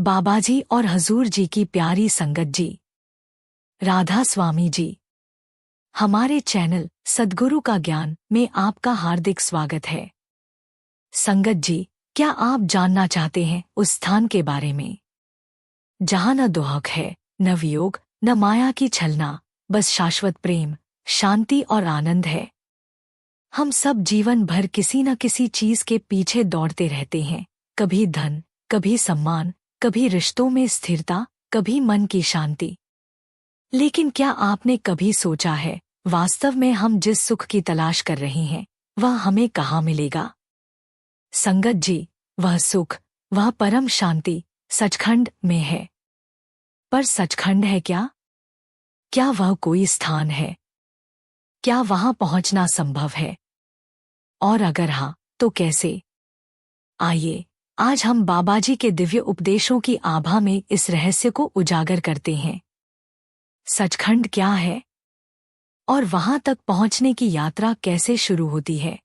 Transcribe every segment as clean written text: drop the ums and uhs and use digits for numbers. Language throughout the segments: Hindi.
बाबा जी और हजूर जी की प्यारी संगत जी, राधा स्वामी जी, हमारे चैनल सद्गुरु का ज्ञान में आपका हार्दिक स्वागत है। संगत जी, क्या आप जानना चाहते हैं उस स्थान के बारे में जहां न दुहक है, न वियोग, न माया की छलना, बस शाश्वत प्रेम, शांति और आनंद है। हम सब जीवन भर किसी न किसी चीज के पीछे दौड़ते रहते हैं, कभी धन, कभी सम्मान, कभी रिश्तों में स्थिरता, कभी मन की शांति। लेकिन क्या आपने कभी सोचा है, वास्तव में हम जिस सुख की तलाश कर रहे हैं वह हमें कहाँ मिलेगा? संगत जी, वह सुख, वह परम शांति सचखंड में है। पर सचखंड है क्या? क्या वह कोई स्थान है? क्या वहां पहुंचना संभव है? और अगर हाँ, तो कैसे? आइए, आज हम बाबाजी के दिव्य उपदेशों की आभा में इस रहस्य को उजागर करते हैं। सचखंड क्या है और वहां तक पहुंचने की यात्रा कैसे शुरू होती है?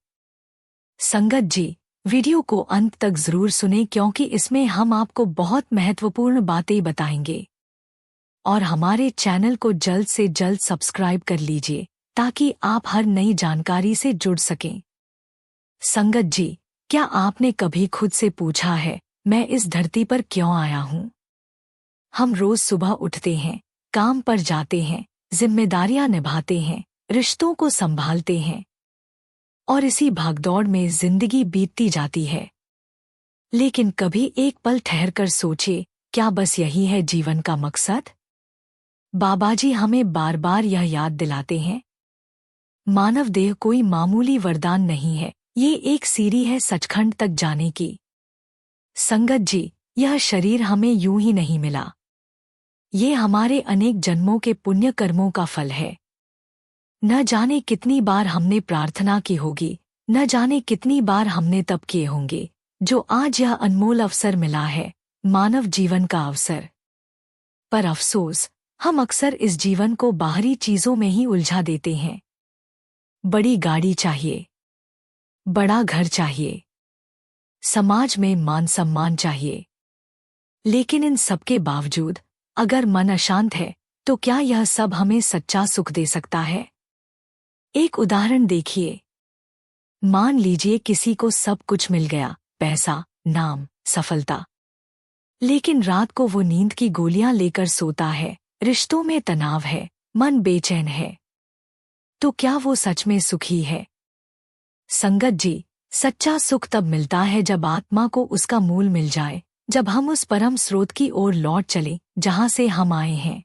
संगत जी, वीडियो को अंत तक जरूर सुनें क्योंकि इसमें हम आपको बहुत महत्वपूर्ण बातें बताएंगे। और हमारे चैनल को जल्द से जल्द सब्सक्राइब कर लीजिए ताकि आप हर नई जानकारी से जुड़ सकें। संगत जी, क्या आपने कभी खुद से पूछा है, मैं इस धरती पर क्यों आया हूं? हम रोज सुबह उठते हैं, काम पर जाते हैं, जिम्मेदारियां निभाते हैं, रिश्तों को संभालते हैं और इसी भागदौड़ में जिंदगी बीतती जाती है। लेकिन कभी एक पल ठहरकर सोचे, क्या बस यही है जीवन का मकसद? बाबाजी हमें बार बार यह याद दिलाते हैं, मानव देह कोई मामूली वरदान नहीं है, ये एक सीढ़ी है सचखंड तक जाने की। संगत जी, यह शरीर हमें यूं ही नहीं मिला, ये हमारे अनेक जन्मों के पुण्य कर्मों का फल है। न जाने कितनी बार हमने प्रार्थना की होगी, न जाने कितनी बार हमने तप किए होंगे, जो आज यह अनमोल अवसर मिला है, मानव जीवन का अवसर। पर अफसोस, हम अक्सर इस जीवन को बाहरी चीजों में ही उलझा देते हैं। बड़ी गाड़ी चाहिए, बड़ा घर चाहिए, समाज में मान सम्मान चाहिए। लेकिन इन सबके बावजूद अगर मन अशांत है तो क्या यह सब हमें सच्चा सुख दे सकता है? एक उदाहरण देखिए। मान लीजिए किसी को सब कुछ मिल गया, पैसा, नाम, सफलता। लेकिन रात को वो नींद की गोलियां लेकर सोता है, रिश्तों में तनाव है, मन बेचैन है। तो क्या वो सच में सुखी है? संगत जी, सच्चा सुख तब मिलता है जब आत्मा को उसका मूल मिल जाए, जब हम उस परम स्रोत की ओर लौट चले जहां से हम आए हैं।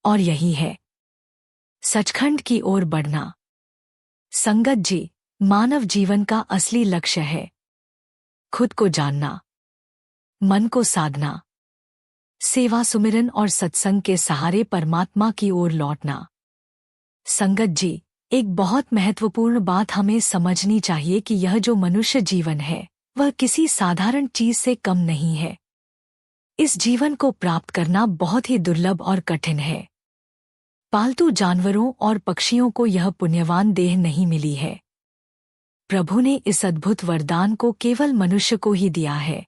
और यही है सचखंड की ओर बढ़ना। संगत जी, मानव जीवन का असली लक्ष्य है खुद को जानना, मन को साधना, सेवा सुमिरन और सत्संग के सहारे परमात्मा की ओर लौटना। संगत जी, एक बहुत महत्वपूर्ण बात हमें समझनी चाहिए कि यह जो मनुष्य जीवन है वह किसी साधारण चीज से कम नहीं है। इस जीवन को प्राप्त करना बहुत ही दुर्लभ और कठिन है। पालतू जानवरों और पक्षियों को यह पुण्यवान देह नहीं मिली है। प्रभु ने इस अद्भुत वरदान को केवल मनुष्य को ही दिया है।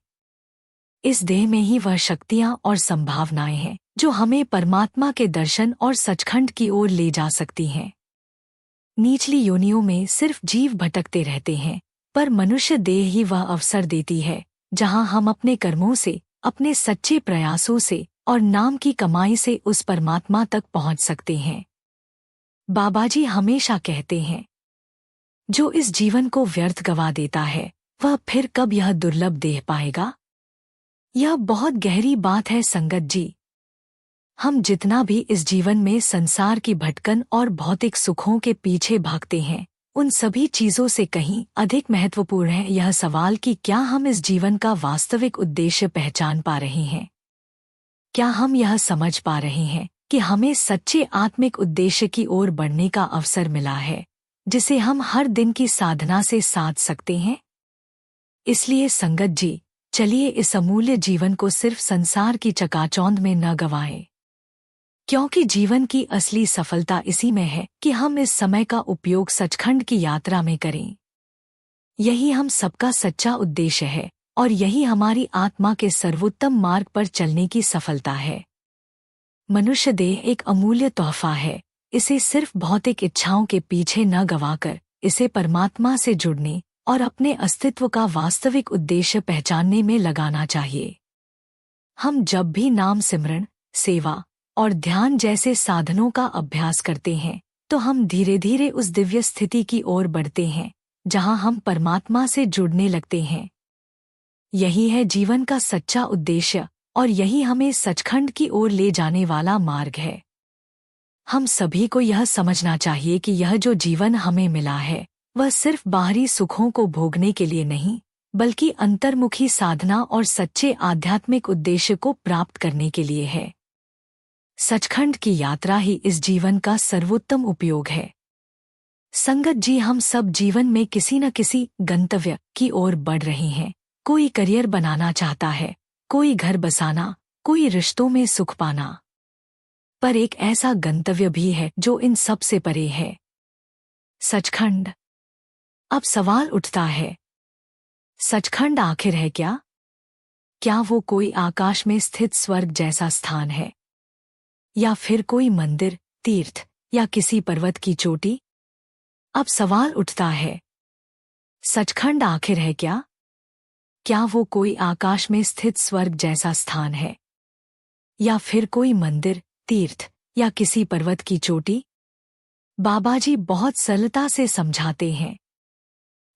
इस देह में ही वह शक्तियां और संभावनाएं हैं जो हमें परमात्मा के दर्शन और सचखंड की ओर ले जा सकती हैं। निचली योनियों में सिर्फ जीव भटकते रहते हैं, पर मनुष्य देह ही वह अवसर देती है जहां हम अपने कर्मों से, अपने सच्चे प्रयासों से और नाम की कमाई से उस परमात्मा तक पहुंच सकते हैं। बाबाजी हमेशा कहते हैं, जो इस जीवन को व्यर्थ गवा देता है वह फिर कब यह दुर्लभ देह पाएगा? यह बहुत गहरी बात है संगत जी। हम जितना भी इस जीवन में संसार की भटकन और भौतिक सुखों के पीछे भागते हैं, उन सभी चीजों से कहीं अधिक महत्वपूर्ण है यह सवाल कि क्या हम इस जीवन का वास्तविक उद्देश्य पहचान पा रहे हैं? क्या हम यह समझ पा रहे हैं कि हमें सच्चे आत्मिक उद्देश्य की ओर बढ़ने का अवसर मिला है, जिसे हम हर दिन की साधना से साध सकते हैं? इसलिए संगत जी, चलिए इस अमूल्य जीवन को सिर्फ संसार की चकाचौंध में न गंवाएं, क्योंकि जीवन की असली सफलता इसी में है कि हम इस समय का उपयोग सचखंड की यात्रा में करें। यही हम सबका सच्चा उद्देश्य है, और यही हमारी आत्मा के सर्वोत्तम मार्ग पर चलने की सफलता है। मनुष्य देह एक अमूल्य तोहफा है। इसे सिर्फ भौतिक इच्छाओं के पीछे न गंवाकर इसे परमात्मा से जुड़ने और अपने अस्तित्व का वास्तविक उद्देश्य पहचानने में लगाना चाहिए। हम जब भी नाम सिमरन, सेवा और ध्यान जैसे साधनों का अभ्यास करते हैं तो हम धीरे धीरे उस दिव्य स्थिति की ओर बढ़ते हैं जहां हम परमात्मा से जुड़ने लगते हैं। यही है जीवन का सच्चा उद्देश्य और यही हमें सचखंड की ओर ले जाने वाला मार्ग है। हम सभी को यह समझना चाहिए कि यह जो जीवन हमें मिला है वह सिर्फ बाहरी सुखों को भोगने के लिए नहीं, बल्कि अंतर्मुखी साधना और सच्चे आध्यात्मिक उद्देश्य को प्राप्त करने के लिए है। सचखंड की यात्रा ही इस जीवन का सर्वोत्तम उपयोग है। संगत जी, हम सब जीवन में किसी न किसी गंतव्य की ओर बढ़ रहे हैं। कोई करियर बनाना चाहता है, कोई घर बसाना, कोई रिश्तों में सुख पाना। पर एक ऐसा गंतव्य भी है जो इन सब से परे है, सचखंड। अब सवाल उठता है, सचखंड आखिर है क्या? क्या वो कोई आकाश में स्थित स्वर्ग जैसा स्थान है, या फिर कोई मंदिर, तीर्थ या किसी पर्वत की चोटी? अब सवाल उठता है, सचखंड आखिर है क्या? क्या वो कोई आकाश में स्थित स्वर्ग जैसा स्थान है, या फिर कोई मंदिर, तीर्थ या किसी पर्वत की चोटी? बाबा जी बहुत सरलता से समझाते हैं,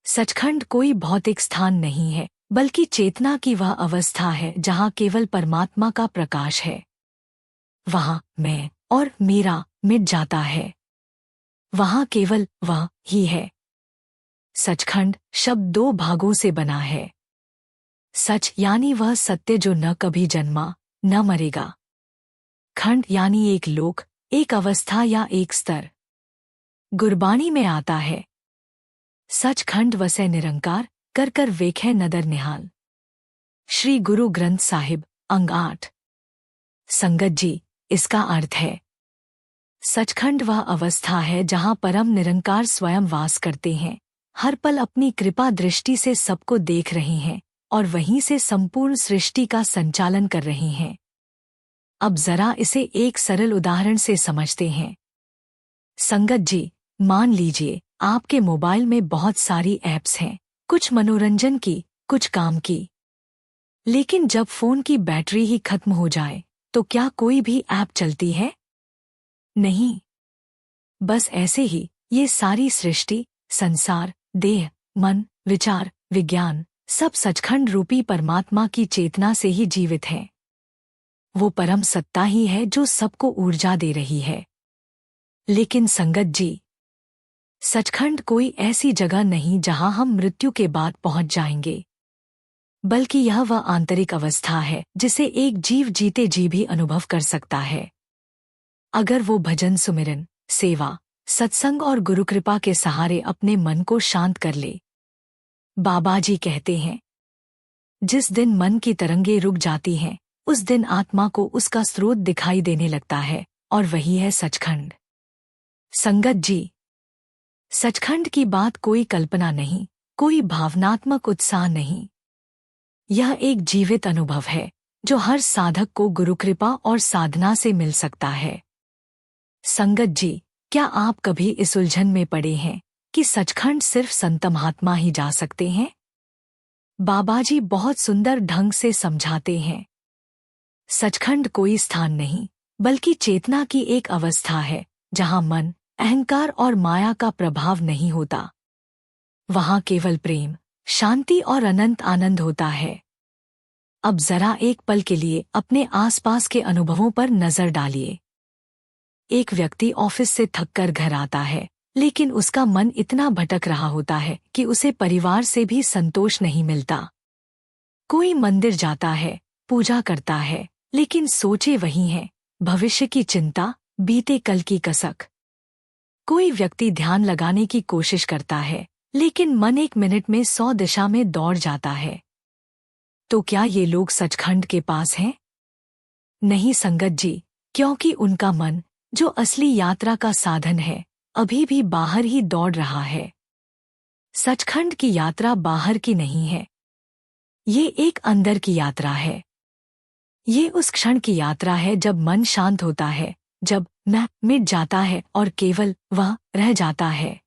सचखंड कोई भौतिक स्थान नहीं है, बल्कि चेतना की वह अवस्था है जहां केवल परमात्मा का प्रकाश है। वहां मैं और मेरा मिट जाता है। वहां केवल वह ही है। सचखंड शब्द दो भागों से बना है। सच यानी वह सत्य जो न कभी जन्मा, न मरेगा। खंड यानी एक लोक, एक अवस्था या एक स्तर। गुरबाणी में आता है, सचखंड वसै निरंकार, कर कर वेखै नदर निहाल। श्री गुरु ग्रंथ साहिब, अंग 8। संगत जी, इसका अर्थ है, सचखंड वह अवस्था है जहां परम निरंकार स्वयं वास करते हैं, हर पल अपनी कृपा दृष्टि से सबको देख रहे हैं और वहीं से संपूर्ण सृष्टि का संचालन कर रहे हैं। अब जरा इसे एक सरल उदाहरण से समझते हैं। संगत जी, मान लीजिए आपके मोबाइल में बहुत सारी ऐप्स हैं, कुछ मनोरंजन की, कुछ काम की। लेकिन जब फोन की बैटरी ही खत्म हो जाए तो क्या कोई भी ऐप चलती है? नहीं। बस ऐसे ही ये सारी सृष्टि, संसार, देह, मन, विचार, विज्ञान सब सचखंड रूपी परमात्मा की चेतना से ही जीवित हैं। वो परम सत्ता ही है जो सबको ऊर्जा दे रही है। लेकिन संगत जी, सचखंड कोई ऐसी जगह नहीं जहां हम मृत्यु के बाद पहुंच जाएंगे, बल्कि यह वह आंतरिक अवस्था है जिसे एक जीव जीते जी भी अनुभव कर सकता है, अगर वो भजन, सुमिरन, सेवा, सत्संग और गुरु कृपा के सहारे अपने मन को शांत कर ले। बाबा जी कहते हैं, जिस दिन मन की तरंगे रुक जाती हैं, उस दिन आत्मा को उसका स्रोत दिखाई देने लगता है, और वही है सचखंड। संगत जी, सचखंड की बात कोई कल्पना नहीं, कोई भावनात्मक उत्साह नहीं। यह एक जीवित अनुभव है जो हर साधक को गुरु कृपा और साधना से मिल सकता है। संगत जी, क्या आप कभी इस उलझन में पड़े हैं कि सचखंड सिर्फ संत महात्मा ही जा सकते हैं? बाबा जी बहुत सुंदर ढंग से समझाते हैं, सचखंड कोई स्थान नहीं, बल्कि चेतना की एक अवस्था है जहां मन, अहंकार और माया का प्रभाव नहीं होता। वहां केवल प्रेम, शांति और अनंत आनंद होता है। अब जरा एक पल के लिए अपने आसपास के अनुभवों पर नजर डालिए। एक व्यक्ति ऑफिस से थककर घर आता है, लेकिन उसका मन इतना भटक रहा होता है कि उसे परिवार से भी संतोष नहीं मिलता। कोई मंदिर जाता है, पूजा करता है, लेकिन सोचे वही हैं, भविष्य की चिंता, बीते कल की कसक। कोई व्यक्ति ध्यान लगाने की कोशिश करता है, लेकिन मन एक मिनट में 100 दिशा में दौड़ जाता है। तो क्या ये लोग सचखंड के पास हैं? नहीं संगत जी, क्योंकि उनका मन, जो असली यात्रा का साधन है, अभी भी बाहर ही दौड़ रहा है। सचखंड की यात्रा बाहर की नहीं है, ये एक अंदर की यात्रा है। ये उस क्षण की यात्रा है जब मन शांत होता है, जब मैं मिट जाता है और केवल वह रह जाता है।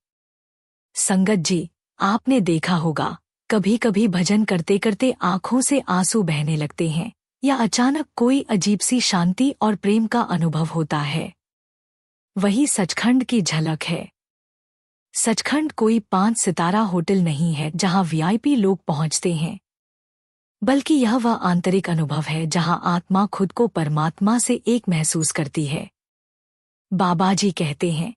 संगत जी, आपने देखा होगा, कभी कभी भजन करते करते आंखों से आंसू बहने लगते हैं, या अचानक कोई अजीब सी शांति और प्रेम का अनुभव होता है। वही सचखंड की झलक है। सचखंड कोई 5 सितारा होटल नहीं है जहां वीआईपी लोग पहुंचते हैं, बल्कि यह वह आंतरिक अनुभव है जहां आत्मा खुद को परमात्मा से एक महसूस करती है। बाबा जी कहते हैं,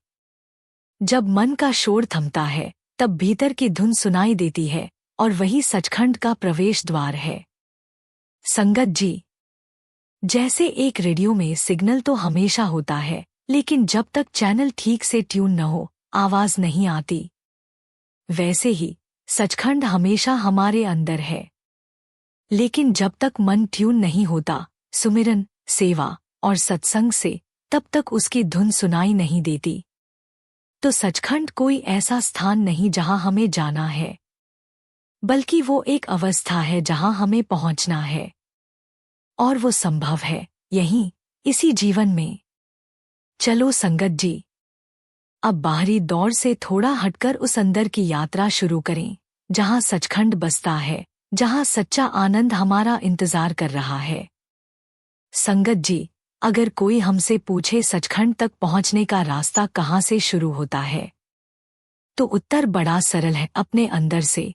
जब मन का शोर थमता है तब भीतर की धुन सुनाई देती है, और वही सचखंड का प्रवेश द्वार है। संगत जी, जैसे एक रेडियो में सिग्नल तो हमेशा होता है, लेकिन जब तक चैनल ठीक से ट्यून न हो, आवाज नहीं आती। वैसे ही सचखंड हमेशा हमारे अंदर है, लेकिन जब तक मन ट्यून नहीं होता, सुमिरन, सेवा और सत्संग से, तब तक उसकी धुन सुनाई नहीं देती। तो सचखंड कोई ऐसा स्थान नहीं जहां हमें जाना है, बल्कि वो एक अवस्था है जहां हमें पहुंचना है। और वो संभव है यहीं, इसी जीवन में। चलो संगत जी, अब बाहरी दौर से थोड़ा हटकर उस अंदर की यात्रा शुरू करें, जहां सचखंड बसता है, जहां सच्चा आनंद हमारा इंतजार कर रहा है। संगत जी, अगर कोई हमसे पूछे सचखंड तक पहुंचने का रास्ता कहां से शुरू होता है, तो उत्तर बड़ा सरल है, अपने अंदर से।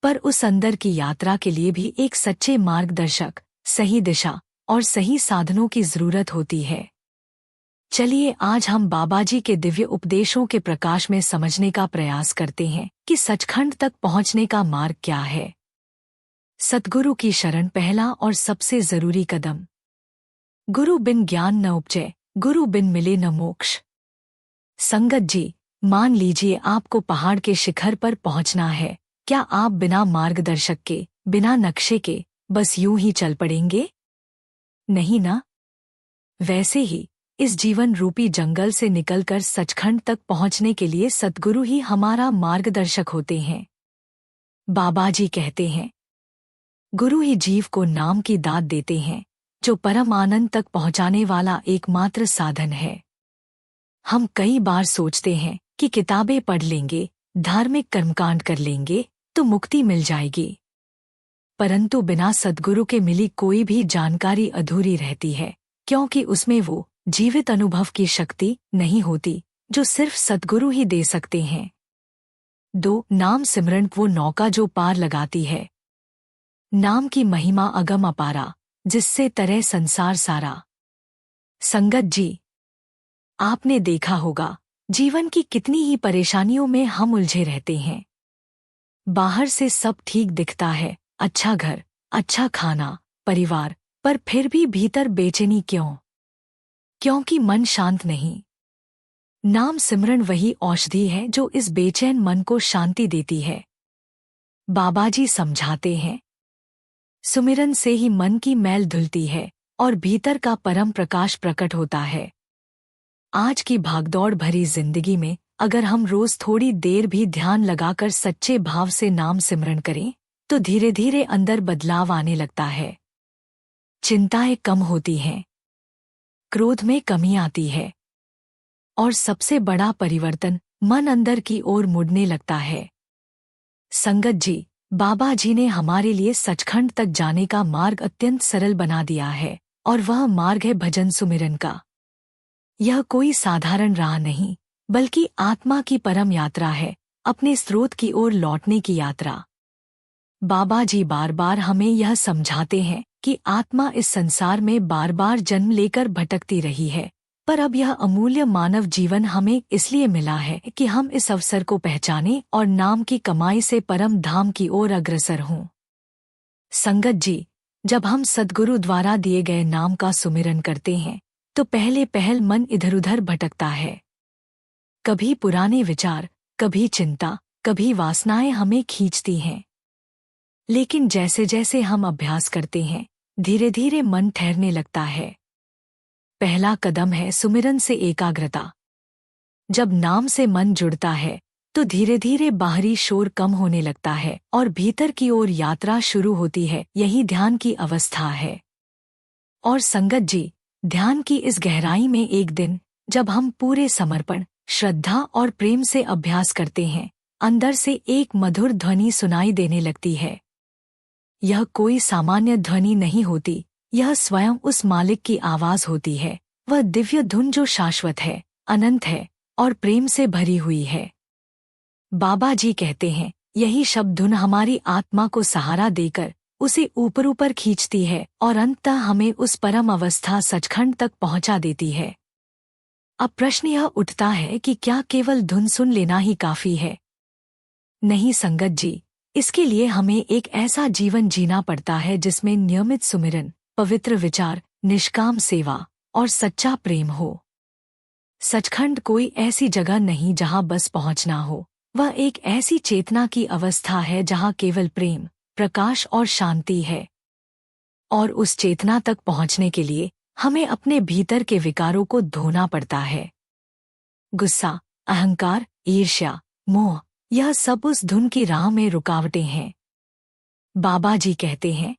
पर उस अंदर की यात्रा के लिए भी एक सच्चे मार्गदर्शक, सही दिशा और सही साधनों की जरूरत होती है। चलिए आज हम बाबा जी के दिव्य उपदेशों के प्रकाश में समझने का प्रयास करते हैं कि सचखंड तक पहुंचने का मार्ग क्या है। सद्गुरु की शरण पहला और सबसे जरूरी कदम। गुरु बिन ज्ञान न उपजे, गुरु बिन मिले न मोक्ष। संगत जी, मान लीजिए आपको पहाड़ के शिखर पर पहुंचना है, क्या आप बिना मार्गदर्शक के, बिना नक्शे के, बस यूं ही चल पड़ेंगे? नहीं ना। वैसे ही इस जीवन रूपी जंगल से निकलकर सचखंड तक पहुंचने के लिए सद्गुरु ही हमारा मार्गदर्शक होते हैं। बाबा जी कहते हैं, गुरु ही जीव को नाम की दात देते हैं, जो परम आनंद तक पहुंचाने वाला एकमात्र साधन है। हम कई बार सोचते हैं कि किताबें पढ़ लेंगे, धार्मिक कर्मकांड कर लेंगे तो मुक्ति मिल जाएगी। परंतु बिना सद्गुरु के मिली कोई भी जानकारी अधूरी रहती है, क्योंकि उसमें वो जीवित अनुभव की शक्ति नहीं होती जो सिर्फ सद्गुरु ही दे सकते हैं। 2. नाम सिमरन वो नौका जो पार लगाती है। नाम की महिमा अगम अपारा, जिससे तरे संसार सारा। संगत जी, आपने देखा होगा, जीवन की कितनी ही परेशानियों में हम उलझे रहते हैं। बाहर से सब ठीक दिखता है, अच्छा घर, अच्छा खाना, परिवार, पर फिर भी भीतर बेचैनी क्यों? क्योंकि मन शांत नहीं। नाम सिमरन वही औषधि है जो इस बेचैन मन को शांति देती है। बाबा जी समझाते हैं, सुमिरन से ही मन की मैल धुलती है और भीतर का परम प्रकाश प्रकट होता है। आज की भागदौड़ भरी जिंदगी में अगर हम रोज थोड़ी देर भी ध्यान लगाकर सच्चे भाव से नाम सिमरन करें, तो धीरे धीरे अंदर बदलाव आने लगता है। चिंताएं कम होती हैं, क्रोध में कमी आती है, और सबसे बड़ा परिवर्तन मन अंदर की ओर मुड़ने लगता है। संगत जी, बाबा जी ने हमारे लिए सचखंड तक जाने का मार्ग अत्यंत सरल बना दिया है, और वह मार्ग है भजन सुमिरन का। यह कोई साधारण राह नहीं, बल्कि आत्मा की परम यात्रा है, अपने स्रोत की ओर लौटने की यात्रा। बाबा जी बार बार हमें यह समझाते हैं कि आत्मा इस संसार में बार बार जन्म लेकर भटकती रही है, पर अब यह अमूल्य मानव जीवन हमें इसलिए मिला है कि हम इस अवसर को पहचानें और नाम की कमाई से परम धाम की ओर अग्रसर हों। संगत जी, जब हम सद्गुरु द्वारा दिए गए नाम का सुमिरन करते हैं, तो पहल मन इधर-उधर भटकता है। कभी पुराने विचार, कभी चिंता, कभी वासनाएं हमें खींचती हैं। लेकिन जैसे जैसे हम अभ्यास करते हैं, धीरे धीरे मन ठहरने लगता है। पहला कदम है सुमिरन से एकाग्रता। जब नाम से मन जुड़ता है, तो धीरे धीरे बाहरी शोर कम होने लगता है और भीतर की ओर यात्रा शुरू होती है। यही ध्यान की अवस्था है। और संगत जी, ध्यान की इस गहराई में एक दिन, जब हम पूरे समर्पण, श्रद्धा और प्रेम से अभ्यास करते हैं, अंदर से एक मधुर ध्वनि सुनाई देने लगती है। यह कोई सामान्य ध्वनि नहीं होती, यह स्वयं उस मालिक की आवाज होती है। वह दिव्य धुन जो शाश्वत है, अनंत है और प्रेम से भरी हुई है। बाबा जी कहते हैं, यही शब्द धुन हमारी आत्मा को सहारा देकर उसे ऊपर ऊपर खींचती है और अंततः हमें उस परम अवस्था सचखंड तक पहुंचा देती है। अब प्रश्न यह उठता है कि क्या केवल धुन सुन लेना ही काफी है? नहीं संगत जी, इसके लिए हमें एक ऐसा जीवन जीना पड़ता है जिसमें नियमित सुमिरन, पवित्र विचार, निष्काम सेवा और सच्चा प्रेम हो। सचखंड कोई ऐसी जगह नहीं जहां बस पहुंचना हो। वह एक ऐसी चेतना की अवस्था है जहां केवल प्रेम, प्रकाश और शांति है। और उस चेतना तक पहुंचने के लिए हमें अपने भीतर के विकारों को धोना पड़ता है। गुस्सा, अहंकार, ईर्ष्या, मोह, यह सब उस धुन की राह में रुकावटें हैं। बाबा जी कहते हैं,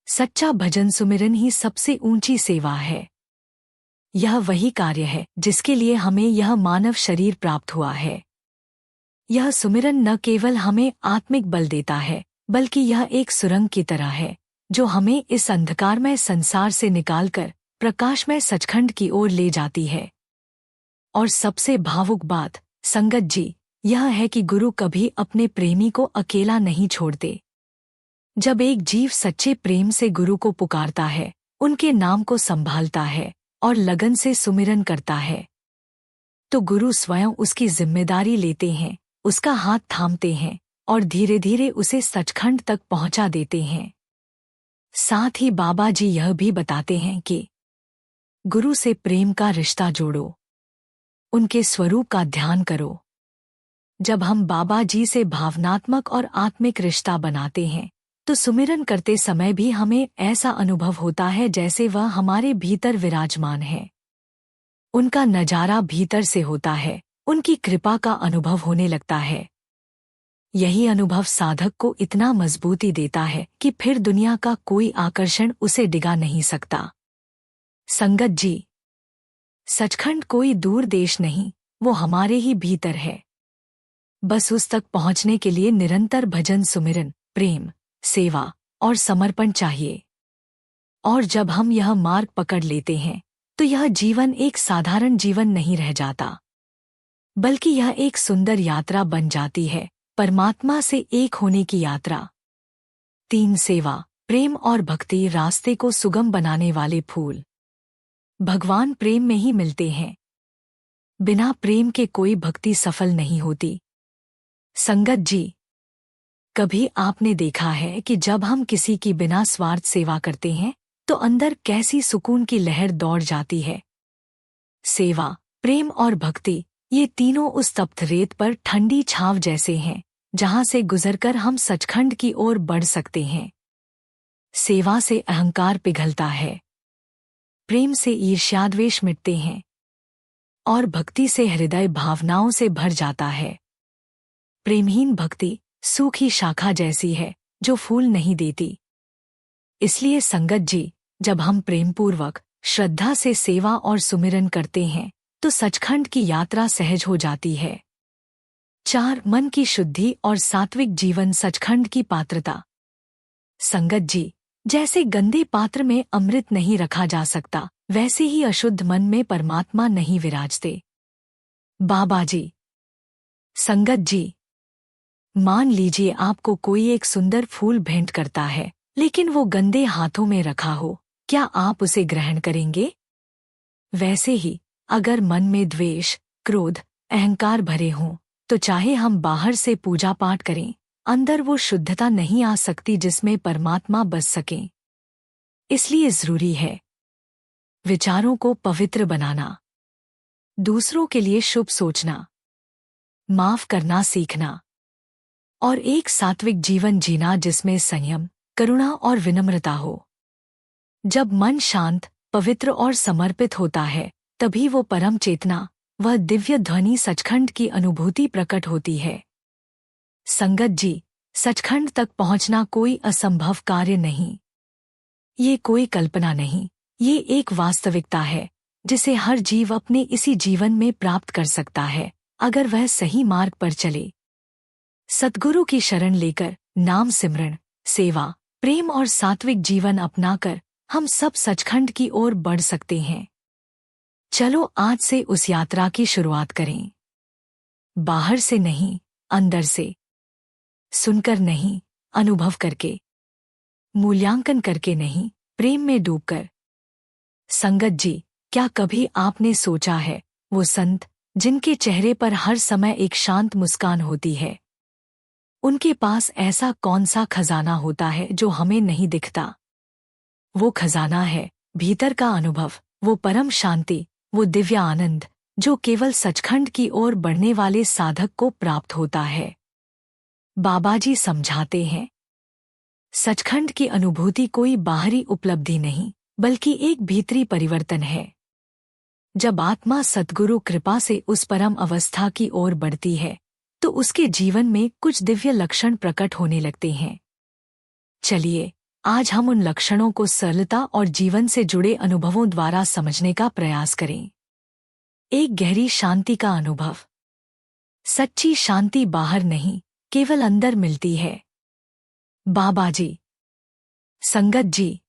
सच्चा भजन सुमिरन ही सबसे ऊंची सेवा है। यह वही कार्य है जिसके लिए हमें यह मानव शरीर प्राप्त हुआ है। यह सुमिरन न केवल हमें आत्मिक बल देता है, बल्कि यह एक सुरंग की तरह है जो हमें इस अंधकारमय संसार से निकालकर प्रकाशमय सचखंड की ओर ले जाती है। और सबसे भावुक बात, संगत जी, यह है कि गुरु कभी अपने प्रेमी को अकेला नहीं छोड़ते। जब एक जीव सच्चे प्रेम से गुरु को पुकारता है, उनके नाम को संभालता है और लगन से सुमिरन करता है, तो गुरु स्वयं उसकी जिम्मेदारी लेते हैं, उसका हाथ थामते हैं और धीरे धीरे उसे सचखंड तक पहुंचा देते हैं। साथ ही बाबा जी यह भी बताते हैं कि गुरु से प्रेम का रिश्ता जोड़ो, उनके स्वरूप का ध्यान करो। जब हम बाबा जी से भावनात्मक और आत्मिक रिश्ता बनाते हैं, तो सुमिरन करते समय भी हमें ऐसा अनुभव होता है जैसे वह हमारे भीतर विराजमान है। उनका नजारा भीतर से होता है, उनकी कृपा का अनुभव होने लगता है। यही अनुभव साधक को इतना मजबूती देता है कि फिर दुनिया का कोई आकर्षण उसे डिगा नहीं सकता। संगत जी, सचखंड कोई दूर देश नहीं, वो हमारे ही भीतर है। बस उस तक पहुंचने के लिए निरंतर भजन, सुमिरन, प्रेम, सेवा और समर्पण चाहिए। और जब हम यह मार्ग पकड़ लेते हैं, तो यह जीवन एक साधारण जीवन नहीं रह जाता, बल्कि यह एक सुंदर यात्रा बन जाती है, परमात्मा से एक होने की यात्रा। 3 सेवा, प्रेम और भक्ति रास्ते को सुगम बनाने वाले फूल। भगवान प्रेम में ही मिलते हैं। बिना प्रेम के कोई भक्ति सफल नहीं होती। संगत जी, कभी आपने देखा है कि जब हम किसी की बिना स्वार्थ सेवा करते हैं, तो अंदर कैसी सुकून की लहर दौड़ जाती है। सेवा, प्रेम और भक्ति, ये तीनों उस तप्त रेत पर ठंडी छांव जैसे हैं, जहां से गुजरकर हम सचखंड की ओर बढ़ सकते हैं। सेवा से अहंकार पिघलता है, प्रेम से ईर्ष्याद्वेष मिटते हैं और भक्ति से हृदय भावनाओं से भर जाता है। प्रेमहीन भक्ति सूखी शाखा जैसी है जो फूल नहीं देती। इसलिए संगत जी, जब हम प्रेमपूर्वक, श्रद्धा से सेवा और सुमिरन करते हैं, तो सचखंड की यात्रा सहज हो जाती है। 4 मन की शुद्धि और सात्विक जीवन सचखंड की पात्रता। संगत जी, जैसे गंदे पात्र में अमृत नहीं रखा जा सकता, वैसे ही अशुद्ध मन में परमात्मा नहीं विराजते। बाबा जी, संगत जी, मान लीजिए आपको कोई एक सुंदर फूल भेंट करता है, लेकिन वो गंदे हाथों में रखा हो, क्या आप उसे ग्रहण करेंगे? वैसे ही, अगर मन में द्वेष, क्रोध, अहंकार भरे हों, तो चाहे हम बाहर से पूजा पाठ करें, अंदर वो शुद्धता नहीं आ सकती जिसमें परमात्मा बस सके। इसलिए जरूरी है विचारों को पवित्र बनाना, दूसरों के लिए शुभ सोचना, माफ करना सीखना और एक सात्विक जीवन जीना जिसमें संयम, करुणा और विनम्रता हो। जब मन शांत, पवित्र और समर्पित होता है, तभी वो परम चेतना, वह दिव्य ध्वनि सचखंड की अनुभूति प्रकट होती है। संगत जी, सचखंड तक पहुंचना कोई असंभव कार्य नहीं। ये कोई कल्पना नहीं, ये एक वास्तविकता है जिसे हर जीव अपने इसी जीवन में प्राप्त कर सकता है, अगर वह सही मार्ग पर चले। सद्गुरु की शरण लेकर नाम सिमरण, सेवा, प्रेम और सात्विक जीवन अपनाकर हम सब सचखंड की ओर बढ़ सकते हैं। चलो आज से उस यात्रा की शुरुआत करें। बाहर से नहीं, अंदर से। सुनकर नहीं, अनुभव करके। मूल्यांकन करके नहीं, प्रेम में डूबकर। संगत जी, क्या कभी आपने सोचा है, वो संत जिनके चेहरे पर हर समय एक शांत मुस्कान होती है, उनके पास ऐसा कौन सा खजाना होता है जो हमें नहीं दिखता? वो खजाना है भीतर का अनुभव, वो परम शांति, वो दिव्य आनंद जो केवल सचखंड की ओर बढ़ने वाले साधक को प्राप्त होता है। बाबा जी समझाते हैं, सचखंड की अनुभूति कोई बाहरी उपलब्धि नहीं, बल्कि एक भीतरी परिवर्तन है। जब आत्मा सद्गुरु कृपा से उस परम अवस्था की ओर बढ़ती है, तो उसके जीवन में कुछ दिव्य लक्षण प्रकट होने लगते हैं। चलिए, आज हम उन लक्षणों को सरलता और जीवन से जुड़े अनुभवों द्वारा समझने का प्रयास करें। एक गहरी शांति का अनुभव। सच्ची शांति बाहर नहीं, केवल अंदर मिलती है। बाबा जी। संगत जी,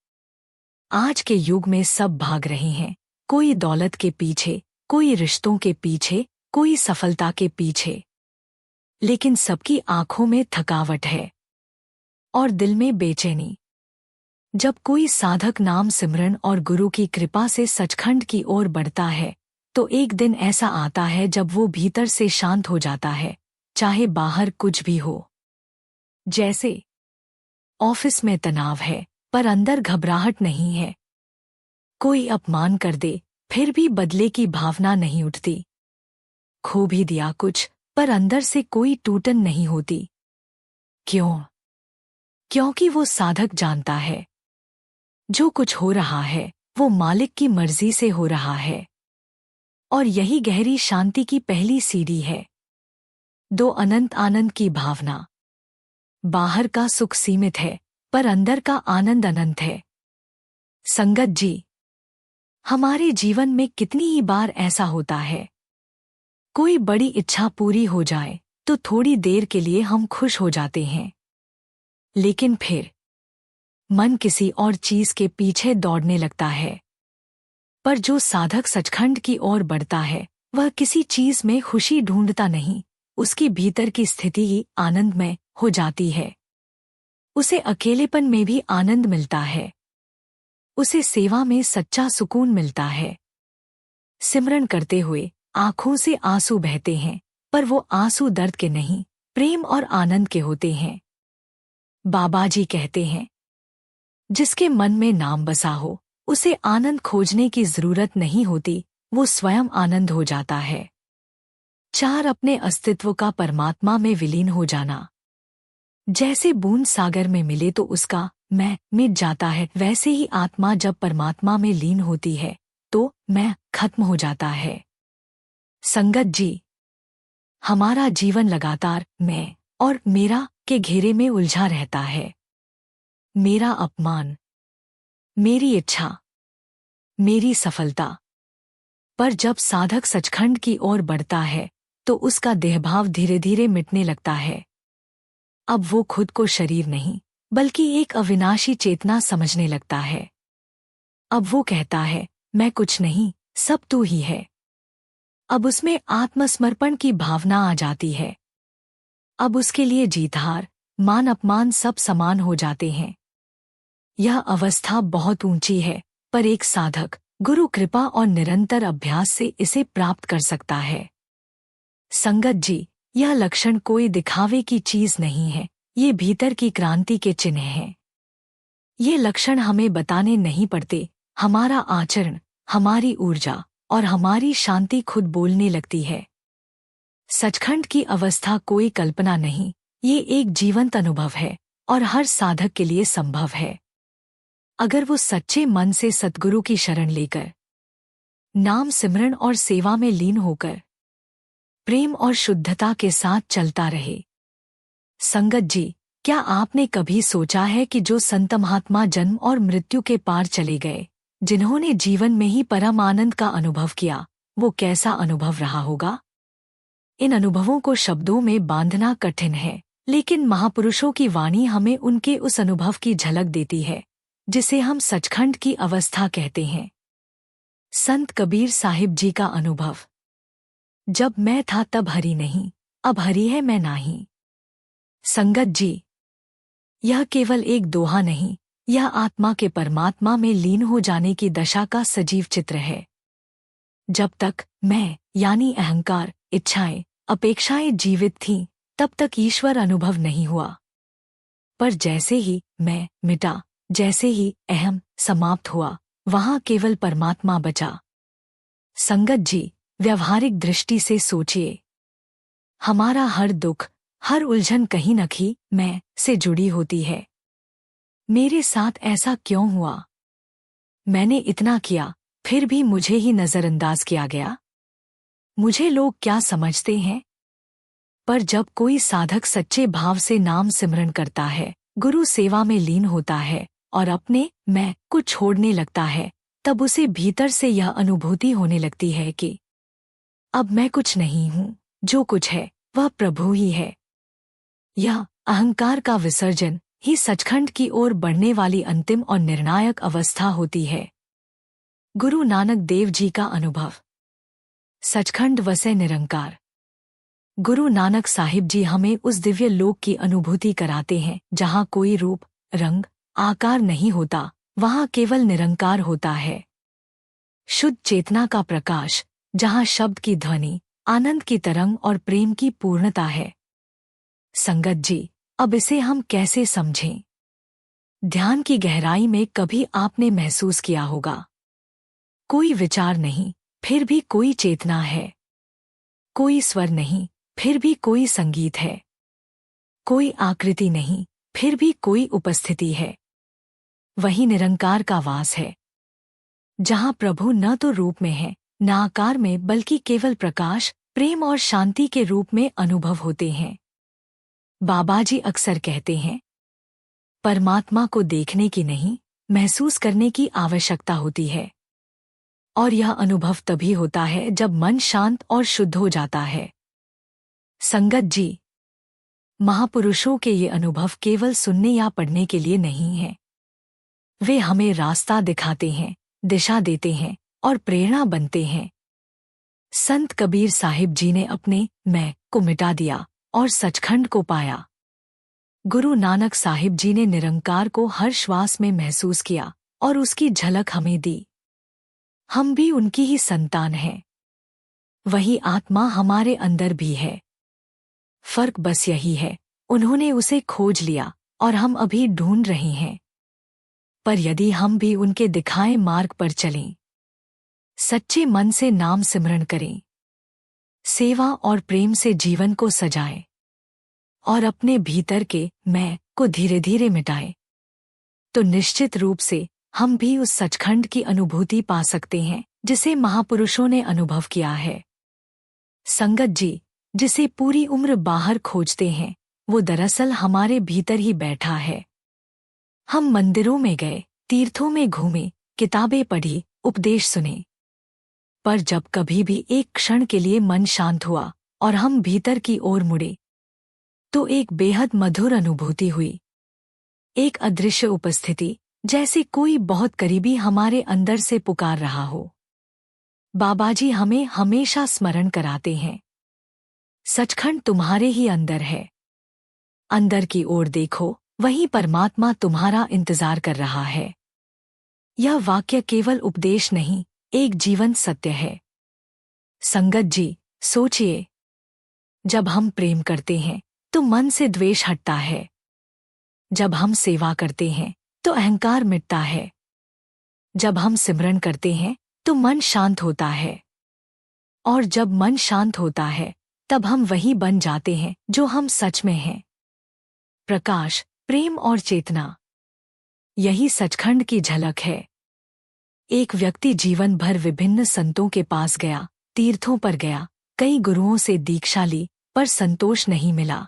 आज के युग में सब भाग रहे हैं, कोई दौलत के पीछे, कोई रिश्तों के पीछे, कोई सफलता के पीछे, लेकिन सबकी आंखों में थकावट है और दिल में बेचैनी। जब कोई साधक नाम सिमरन और गुरु की कृपा से सचखंड की ओर बढ़ता है, तो एक दिन ऐसा आता है जब वो भीतर से शांत हो जाता है, चाहे बाहर कुछ भी हो। जैसे ऑफिस में तनाव है, पर अंदर घबराहट नहीं है। कोई अपमान कर दे, फिर भी बदले की भावना नहीं उठती। खो भी दिया कुछ, पर अंदर से कोई टूटन नहीं होती। क्यों? क्योंकि वो साधक जानता है, जो कुछ हो रहा है, वो मालिक की मर्जी से हो रहा है। और यही गहरी शांति की पहली सीढ़ी है। दो अनंत आनंद की भावना। बाहर का सुख सीमित है, पर अंदर का आनंद अनंत है। संगत जी, हमारे जीवन में कितनी ही बार ऐसा होता है, कोई बड़ी इच्छा पूरी हो जाए तो थोड़ी देर के लिए हम खुश हो जाते हैं, लेकिन फिर मन किसी और चीज के पीछे दौड़ने लगता है। पर जो साधक सचखंड की ओर बढ़ता है, वह किसी चीज में खुशी ढूंढता नहीं, उसकी भीतर की स्थिति ही आनंदमय हो जाती है। उसे अकेलेपन में भी आनंद मिलता है, उसे सेवा में सच्चा सुकून मिलता है। सिमरन करते हुए आंखों से आंसू बहते हैं, पर वो आंसू दर्द के नहीं, प्रेम और आनंद के होते हैं। बाबा जी कहते हैं, जिसके मन में नाम बसा हो, उसे आनंद खोजने की जरूरत नहीं होती, वो स्वयं आनंद हो जाता है। 4 अपने अस्तित्व का परमात्मा में विलीन हो जाना। जैसे बूंद सागर में मिले तो उसका मैं मिट जाता है, वैसे ही आत्मा जब परमात्मा में लीन होती है, तो मैं खत्म हो जाता है। संगत जी, हमारा जीवन लगातार मैं और मेरा के घेरे में उलझा रहता है। मेरा अपमान, मेरी इच्छा, मेरी सफलता। पर जब साधक सचखंड की ओर बढ़ता है, तो उसका देहभाव धीरे धीरे मिटने लगता है। अब वो खुद को शरीर नहीं, बल्कि एक अविनाशी चेतना समझने लगता है। अब वो कहता है, मैं कुछ नहीं, सब तू ही है। अब उसमें आत्मसमर्पण की भावना आ जाती है। अब उसके लिए जीत हार, मान अपमान सब समान हो जाते हैं। यह अवस्था बहुत ऊंची है, पर एक साधक गुरु कृपा और निरंतर अभ्यास से इसे प्राप्त कर सकता है। संगत जी, यह लक्षण कोई दिखावे की चीज नहीं है, ये भीतर की क्रांति के चिन्ह हैं। ये लक्षण हमें बताने नहीं पड़ते, हमारा आचरण, हमारी ऊर्जा और हमारी शांति खुद बोलने लगती है। सचखंड की अवस्था कोई कल्पना नहीं, ये एक जीवंत अनुभव है और हर साधक के लिए संभव है, अगर वो सच्चे मन से सद्गुरु की शरण लेकर नाम सिमरन और सेवा में लीन होकर प्रेम और शुद्धता के साथ चलता रहे। संगत जी, क्या आपने कभी सोचा है कि जो संत महात्मा जन्म और मृत्यु के पार चले गए, जिन्होंने जीवन में ही परम आनंद का अनुभव किया, वो कैसा अनुभव रहा होगा? इन अनुभवों को शब्दों में बांधना कठिन है, लेकिन महापुरुषों की वाणी हमें उनके उस अनुभव की झलक देती है जिसे हम सचखंड की अवस्था कहते हैं। संत कबीर साहिब जी का अनुभव। जब मैं था तब हरि नहीं, अब हरि है मैं नाही। संगत जी, यह केवल एक दोहा नहीं, यह आत्मा के परमात्मा में लीन हो जाने की दशा का सजीव चित्र है। जब तक मैं यानी अहंकार, इच्छाएं, अपेक्षाएं जीवित थीं, तब तक ईश्वर अनुभव नहीं हुआ। पर जैसे ही मैं मिटा, जैसे ही अहम समाप्त हुआ, वहां केवल परमात्मा बचा। संगत जी, व्यवहारिक दृष्टि से सोचिए, हमारा हर दुख, हर उलझन कहीं न कहीं मैं से जुड़ी होती है। मेरे साथ ऐसा क्यों हुआ? मैंने इतना किया, फिर भी मुझे ही नजरअंदाज किया गया। मुझे लोग क्या समझते हैं? पर जब कोई साधक सच्चे भाव से नाम सिमरन करता है, गुरु सेवा में लीन होता है और अपने मैं को छोड़ने लगता है, तब उसे भीतर से यह अनुभूति होने लगती है कि अब मैं कुछ नहीं हूँ, जो कुछ है वह प्रभु ही है। यह अहंकार का विसर्जन ही सचखंड की ओर बढ़ने वाली अंतिम और निर्णायक अवस्था होती है। गुरु नानक देव जी का अनुभव। सचखंड वसे निरंकार। गुरु नानक साहिब जी हमें उस दिव्य लोक की अनुभूति कराते हैं जहाँ कोई रूप, रंग, आकार नहीं होता, वहाँ केवल निरंकार होता है। शुद्ध चेतना का प्रकाश, जहाँ शब्द की ध्वनि, आनंद की तरंग और प्रेम की पूर्णता है। संगत जी, अब इसे हम कैसे समझें? ध्यान की गहराई में कभी आपने महसूस किया होगा, कोई विचार नहीं, फिर भी कोई चेतना है। कोई स्वर नहीं, फिर भी कोई संगीत है। कोई आकृति नहीं, फिर भी कोई उपस्थिति है। वही निरंकार का वास है, जहाँ प्रभु न तो रूप में है, न आकार में, बल्कि केवल प्रकाश, प्रेम और शांति के रूप में अनुभव होते हैं। बाबाजी अक्सर कहते हैं, परमात्मा को देखने की नहीं, महसूस करने की आवश्यकता होती है। और यह अनुभव तभी होता है जब मन शांत और शुद्ध हो जाता है। संगत जी, महापुरुषों के ये अनुभव केवल सुनने या पढ़ने के लिए नहीं हैं। वे हमें रास्ता दिखाते हैं, दिशा देते हैं और प्रेरणा बनते हैं। संत कबीर साहिब जी ने अपने मैं को मिटा दिया और सचखंड को पाया। गुरु नानक साहिब जी ने निरंकार को हर श्वास में महसूस किया और उसकी झलक हमें दी। हम भी उनकी ही संतान हैं। वही आत्मा हमारे अंदर भी है। फर्क बस यही है, उन्होंने उसे खोज लिया और हम अभी ढूंढ रहे हैं। पर यदि हम भी उनके दिखाए मार्ग पर चलें, सच्चे मन से नाम सिमरन करें, सेवा और प्रेम से जीवन को सजाएं और अपने भीतर के मैं को धीरे धीरे मिटाएं, तो निश्चित रूप से हम भी उस सचखंड की अनुभूति पा सकते हैं जिसे महापुरुषों ने अनुभव किया है। संगत जी, जिसे पूरी उम्र बाहर खोजते हैं, वो दरअसल हमारे भीतर ही बैठा है। हम मंदिरों में गए, तीर्थों में घूमे, किताबें पढ़ी, उपदेश सुने, पर जब कभी भी एक क्षण के लिए मन शांत हुआ और हम भीतर की ओर मुड़े, तो एक बेहद मधुर अनुभूति हुई। एक अदृश्य उपस्थिति, जैसे कोई बहुत करीबी हमारे अंदर से पुकार रहा हो। बाबाजी हमें हमेशा स्मरण कराते हैं, सचखंड तुम्हारे ही अंदर है। अंदर की ओर देखो, वहीं परमात्मा तुम्हारा इंतजार कर रहा है। यह वाक्य केवल उपदेश नहीं, एक जीवंत सत्य है। संगत जी, सोचिए, जब हम प्रेम करते हैं तो मन से द्वेष हटता है। जब हम सेवा करते हैं तो अहंकार मिटता है। जब हम सिमरन करते हैं तो मन शांत होता है। और जब मन शांत होता है, तब हम वही बन जाते हैं जो हम सच में हैं। प्रकाश, प्रेम और चेतना, यही सचखंड की झलक है। एक व्यक्ति जीवन भर विभिन्न संतों के पास गया, तीर्थों पर गया, कई गुरुओं से दीक्षा ली, पर संतोष नहीं मिला।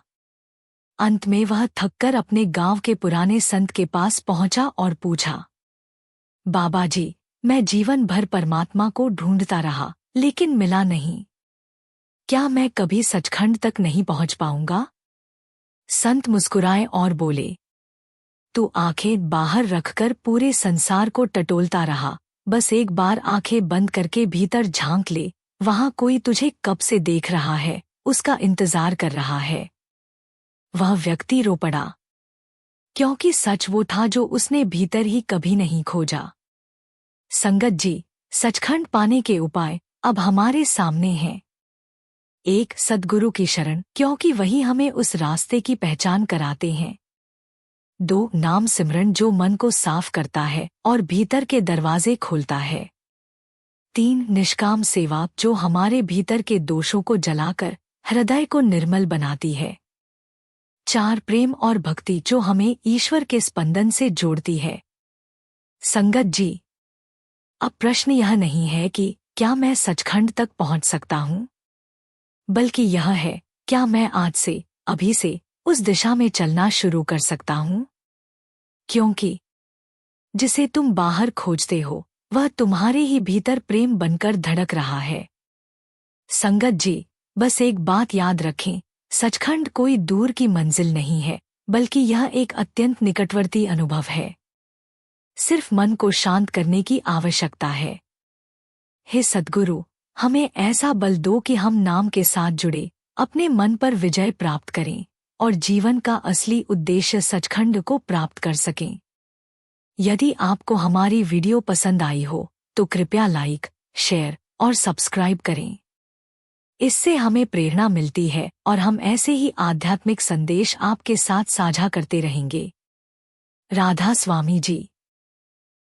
अंत में वह थककर अपने गांव के पुराने संत के पास पहुंचा और पूछा, बाबा जी, मैं जीवन भर परमात्मा को ढूंढता रहा, लेकिन मिला नहीं। क्या मैं कभी सचखंड तक नहीं पहुंच पाऊंगा? संत मुस्कुराए और बोले, तू आंखें बाहर रखकर पूरे संसार को टटोलता रहा, बस एक बार आंखें बंद करके भीतर झांक ले, वहां कोई तुझे कब से देख रहा है, उसका इंतजार कर रहा है। वह व्यक्ति रो पड़ा, क्योंकि सच वो था जो उसने भीतर ही कभी नहीं खोजा। संगत जी, सचखंड पाने के उपाय अब हमारे सामने हैं। 1. सद्गुरु की शरण, क्योंकि वही हमें उस रास्ते की पहचान कराते हैं। 2. नाम सिमरन, जो मन को साफ करता है और भीतर के दरवाजे खोलता है। 3. निष्काम सेवा, जो हमारे भीतर के दोषों को जलाकर हृदय को निर्मल बनाती है। 4. प्रेम और भक्ति, जो हमें ईश्वर के स्पंदन से जोड़ती है। संगत जी, अब प्रश्न यह नहीं है कि क्या मैं सचखंड तक पहुंच सकता हूं, बल्कि यह है, क्या मैं आज से, अभी से उस दिशा में चलना शुरू कर सकता हूं? क्योंकि जिसे तुम बाहर खोजते हो, वह तुम्हारे ही भीतर प्रेम बनकर धड़क रहा है। संगत जी, बस एक बात याद रखें, सचखंड कोई दूर की मंजिल नहीं है, बल्कि यह एक अत्यंत निकटवर्ती अनुभव है। सिर्फ मन को शांत करने की आवश्यकता है। हे सद्गुरु, हमें ऐसा बल दो कि हम नाम के साथ जुड़े, अपने मन पर विजय प्राप्त करें और जीवन का असली उद्देश्य सचखंड को प्राप्त कर सकें। यदि आपको हमारी वीडियो पसंद आई हो, तो कृपया लाइक, शेयर और सब्सक्राइब करें। इससे हमें प्रेरणा मिलती है और हम ऐसे ही आध्यात्मिक संदेश आपके साथ साझा करते रहेंगे। राधा स्वामी जी।